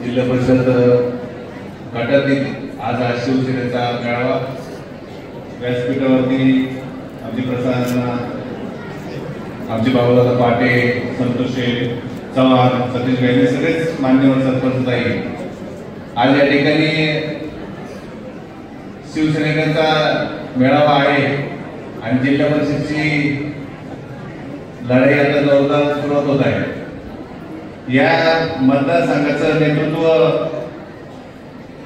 जिल्हा परिषद गटातील आज शिवसेनेचा मेळावा व्यासपीठावरती आमचे प्रशासन आमचे बाबूदादा पाटे, संतोष चव्हाण, सतीश गायने सगळेच मान्यवर सरपंच आहे। आज या ठिकाणी शिवसैनिकांचा मेळावा आहे आणि जिल्हा परिषदची लढाई आता जोरदार सुरुवात होत आहे। या मतदारसंघाचं नेतृत्व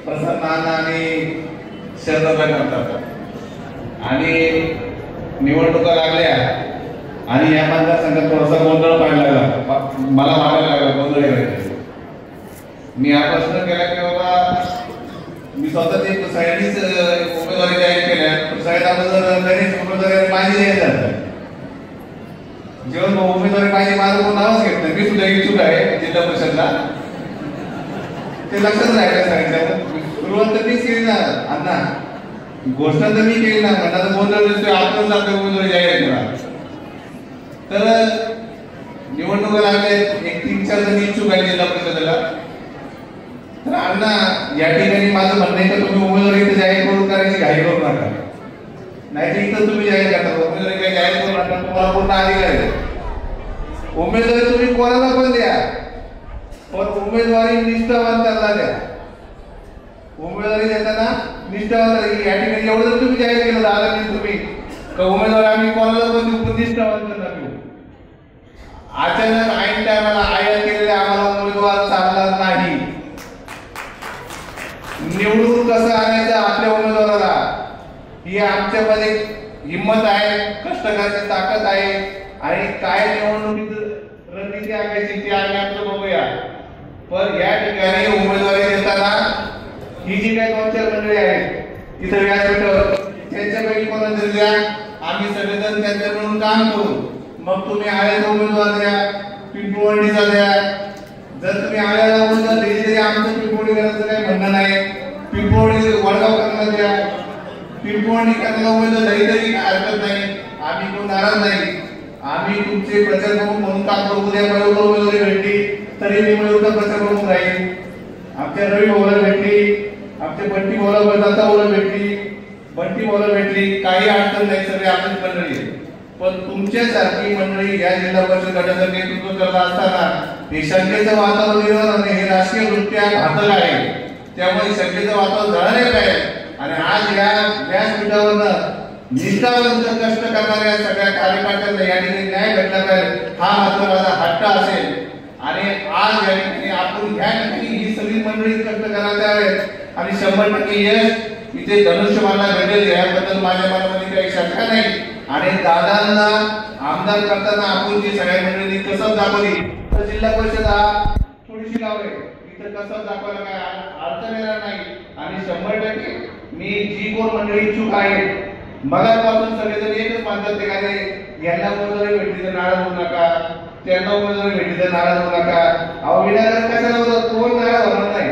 प्रसन्न आणि शरदादा करतात आणि निवडणुका लागल्या आणि या मतदारसंघात थोडासा गोंधळ पाहायला लागला, मला वाटायला लागला गोंधळ आहे। मी हा प्रश्न केला की बाबा मी स्वतः ते साईडनीच उमेदवारी जाहीर केल्या, साईड जर गणेश उमेदवारी माझी जाहीर झाली, जेव्हा उमेदवारी माझी माझं कोण नावच घेत नाही, मी सुद्धा इच्छुक आहे जिल्हा परिषदला, ते लक्षात राहिलं सांगितलं। सुरुवात तर मीच केली ना अण्णा, गोष्ट तर मी केली ना, म्हणतात गोंधळ दिसतोय आपण जातो उमेदवारी जाहीर करा। तर निवडणुका लागले, एक 3-4 जण इच्छुक आहे जिल्हा परिषदेला। तर अण्णा या ठिकाणी माझं म्हणणं आहे की तुम्ही उमेदवारी इथे जाहीर करून करायची घाई करू नका, नाही तर इथं तुम्ही जाहीर करता, उमेदवारी काही जाहीर करू नका, तुम्हाला पूर्ण अधिकार आहे। उमेदवारी तुम्ही कोणाला पण द्या, पण उमेदवारी निष्ठावंतांना द्या। उमेदवारी देताना निष्ठावंत, या ठिकाणी एवढं जर तुम्ही जाहीर केलं झालं नाही तुम्ही उमेदवार आम्ही कोणाला पण देऊ, निष्ठावंतांना देऊ। अचानक ऐन टायमाला आया केलेले आम्हाला उमेदवार चालणार नाही। निवडून कसं आणायचं आपल्या उमेदवाराला, ही आमच्यामध्ये हिंमत आहे, कष्ट करण्याची ताकद आहे आणि काय निवडणुकीत रणनीती आखायची ती आम्ही आमचं बघूया। पण या ठिकाणी उमेदवारी देताना ही जी काही 2-4 मंडळी आहेत इथं व्यासपीठावर, त्यांच्यापैकी कोणाला तरी द्या, आम्ही सगळेजण त्यांच्या मिळून काम करू। मग तुम्ही आळ्याचा उमेदवार द्या, पिंपळवंडीचा द्या, जर तुम्ही आळ्याला उमेदवार दिली तरी आमचं पिंपळवंडी करायचं काही म्हणणं नाही, पिंपळवंडी वडगाव करण्याला द्या, पिंपळवंडी करण्याला उमेदवार दिली तरी काय हरकत नाही, आम्ही कोण नाराज नाही। आम्ही तुमचे प्रचार प्रमुख म्हणून काम करू, उद्या मला उमेदवारी भेटली तरी मी मयूरचा प्रचार प्रमुख राहील, आमच्या रवी भाऊला भेटली, आमच्या बंटी भाऊला भेटली, बंटी भाऊला भेटली, काही अडचण नाही, सगळे आपलीच मंडळी। पण तुमच्यासारखी मंडळी या जिल्हा परिषद गटाचं नेतृत्व करत असताना हे शंकेचं वातावरण निर्माण होणे हे राजकीयदृष्ट्या घातक आहे, त्यामुळे शंकेचं वातावरण झालं पाहिजे। आणि आज या व्यासपीठावरनं निष्ठावंत कष्ट करणाऱ्या सगळ्या कार्यकर्त्यांना या ठिकाणी न्याय भेटला पाहिजे, हा मात्र माझा हट्ट असेल। आणि आज या ठिकाणी आपण ह्या ठिकाणी ही सगळी मंडळी कष्ट करायला आहेत आणि 100% यश इथे धनुष्यबाणाला भेटेल याबद्दल माझ्या मनामध्ये काही शंका नाही। आणि दादांना आमदार करताना आपण जी सगळ्या मंडळींनी कसं दाखवली, तर जिल्हा परिषद हा थोडीशी गाव आहे, इथं कसं दाखवायला काय अडचण येणार नाही। आणि 100% मी जी कोण मंडळी इच्छुक आहे मगापासून सगळेजण एकच म्हणतात ते काय यांना उमेदवारी भेटली तर नाराज होऊ नका, त्यांना उमेदवारी भेटली तर नाराज होऊ नका। अहो विनाकारण कशाला होतं, कोण नाराज होणार नाही।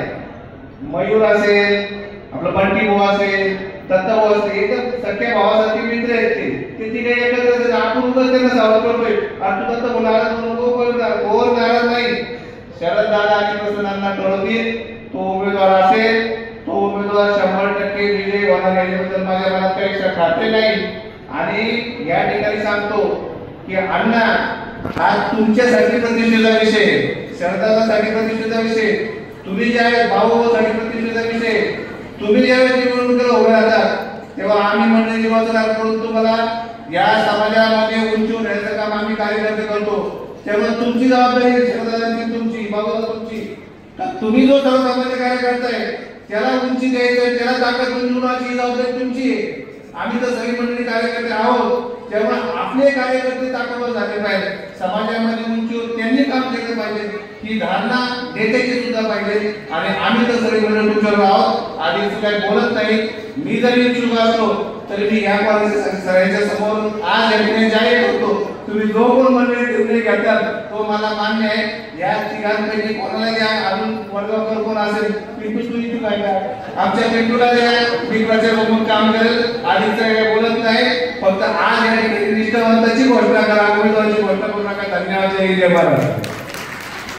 मयूर असेल, आपलं बंटी भाऊ असेल, दत्ता भाऊ असेल, एकदम सख्या भावासारखे मित्र आहेत ते काही एकत्र असेल, आपण उगाच त्यांना सावध करतोय, तू दत्ता भाऊ नाराज होऊ नको, कोण नाराज नाही। शरद दादा आणि प्रसन्नांना कळवतील, तो उमेदवार असेल, तो उमेदवार 100% विजय होणार याच्याबद्दल माझ्या मनात काही खात्री नाही। आणि या ठिकाणी सांगतो की अण्णा हा तुमच्यासाठी प्रतिष्ठेचा विषय, शरदासाठी प्रतिष्ठेचा विषय, तुम्ही ज्या भाऊसाठी प्रतिष्ठेचा विषय, तुम्ही ज्यावेळेस निवडणुकीला उभे राहतात तेव्हा आम्ही मंडळी वाचणार करून तुम्हाला या समाजामध्ये उंचवून याचं काम आम्ही कार्यकर्ते करतो। त्यामुळे तुमची जबाबदारी शरदाची, तुमची बाबूला तुमची, तुम्ही जो सर्वसामान्य कार्यकर्ता आहे त्याला उंची द्यायचं, त्याला ताकद मिळवण्याची जबाबदारी तुमची आहे। आम्ही तर सगळी मंडळी कार्यकर्ते आहोत, तेव्हा आपले कार्यकर्ते ताकदवर झाले पाहिजे, समाजामध्ये उंचीवर त्यांनी काम केलं पाहिजे, ही धारणा नेत्याची सुद्धा पाहिजे। आणि आम्ही तर सगळी मंडळी तुमच्यावर आहोत, आधी काही बोलत नाही। मी जरी इच्छुक असलो तरी मी या सगळ्यांच्या समोर आज या ठिकाणी जाहीर करतो, तुम्ही जो कोण मंडळी निर्णय घेतात तो मला मान्य आहे। या तिघांपैकी कोणाला द्या, अजून वर्गावर कोण असेल, पिंटू तू इच्छुक आहे का, आमच्या पिंटूला द्या, मी प्रचार म्हणून काम करेल, आधीच काही बोलत नाही, फक्त आज या निष्ठावंताची घोषणा करा, उमेदवाराची घोषणा करू नका। धन्यवाद, जय हिंद, जय महाराष्ट्र।